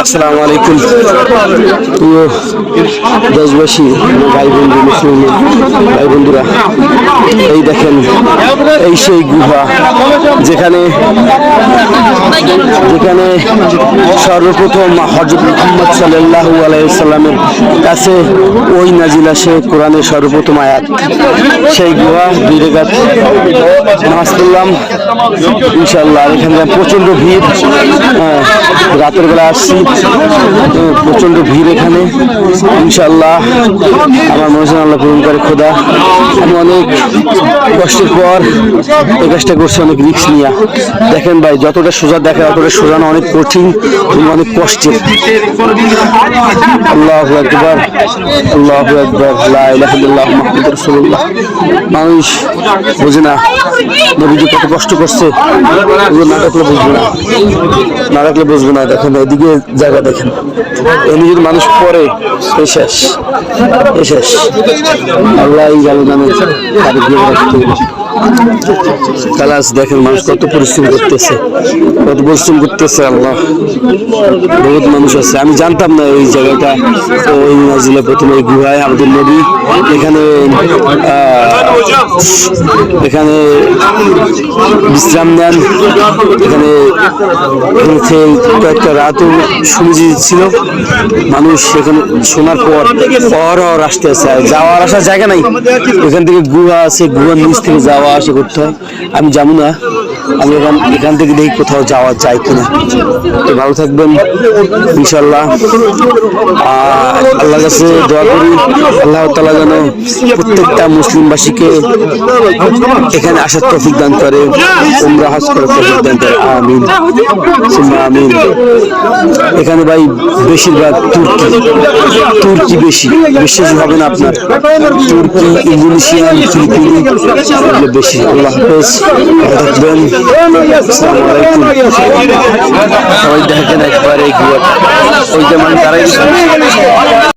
আসসালামু আলাইকুম প্রিয় দেশবাসী, ভাই বন্ধু, মুসলিম ভাই বন্ধুরা, এই দেখেন এই সেই গুহা যেখানে সর্বপ্রথম হযরত মুহাম্মদ সাল্লাল্লাহু আলাইহি সাল্লামের কাছে ওই নাজিল আসে কোরআনের সর্বপ্রথম আয়াত। সেই গুহা 2 রাকাত নামাজ পড়লাম ইনশাআল্লাহ। এখানে প্রচন্ড ভিড়, রাতের বেলা আসছি, প্রচন্ড ভিড় এখানে। ইনশাআল্লাহ আমার মনে হয় আল্লাহ পূরণ করে খোদা। আমি অনেক কষ্টের পর এই কাজটা করছি, অনেক রিস্ক নিয়ে। দেখেন ভাই, যতটা সোজা দেখে ততটা সোজা না, অনেক কঠিন, অনেক কষ্টের। আল্লাহু আকবার, আল্লাহু আকবার, লা ইলাহা ইল্লাল্লাহ মুহাম্মাদুর রাসূলুল্লাহ। মানুষ বোঝে না নবীজি কত কষ্ট করছে, না দেখলে বুঝবে না, না দেখলে বুঝবে না। দেখেন এদিকে জায়গা দেখেন, এমনি যদি মানুষ পড়ে শেষ শেষ। আল্লাহ ভালো জানে কালাস। দেখেন মানুষ কত পরিশ্রম করতেছে, কত পরিশ্রম করতেছে। আল্লাহ, বহুত মানুষ আছে। আমি জানতাম না এই জায়গাটা, ওই নাজিলে প্রথমে গুহায় আমাদের নবী এখানে বিশ্রাম নেন। এখানে কয়েকটা রাতও সুবিধা ছিল। মানুষ সেখানে শোনার পর আসতে আসে, যাওয়ার আসার জায়গা নাই। এখান থেকে গুহা আছে, গুহার নিচ থেকে যাওয়া আসা করতে হয়। আমি যাবো না, আমি এখান থেকে দেখি কোথাও যাওয়া যায় কিনা। ভালো থাকবেন ইনশাল্লাহ। আল্লাহর কাছে দোয়া করি আল্লাহ তাআলা যেন প্রত্যেকটা মুসলিমবাসীকে এখানে আসার তৌফিক দান করে, উমরা হজ করার তৌফিক দান করে। আমিন সুম্মা আমিন। এখানে ভাই বেশিরভাগ তুর্কি বেশি, বিশ্বাস হবে না আপনার। তুর্কি, ইন্দোনেশিয়ান, ফিলিপিনি এগুলো বেশি। আল্লাহ হাফেজ, ভালো থাকবেন। আসসালামু আলাইকুম। সবাই দেখেন একবার এই গুহাটা, ওই যে মানে তারাই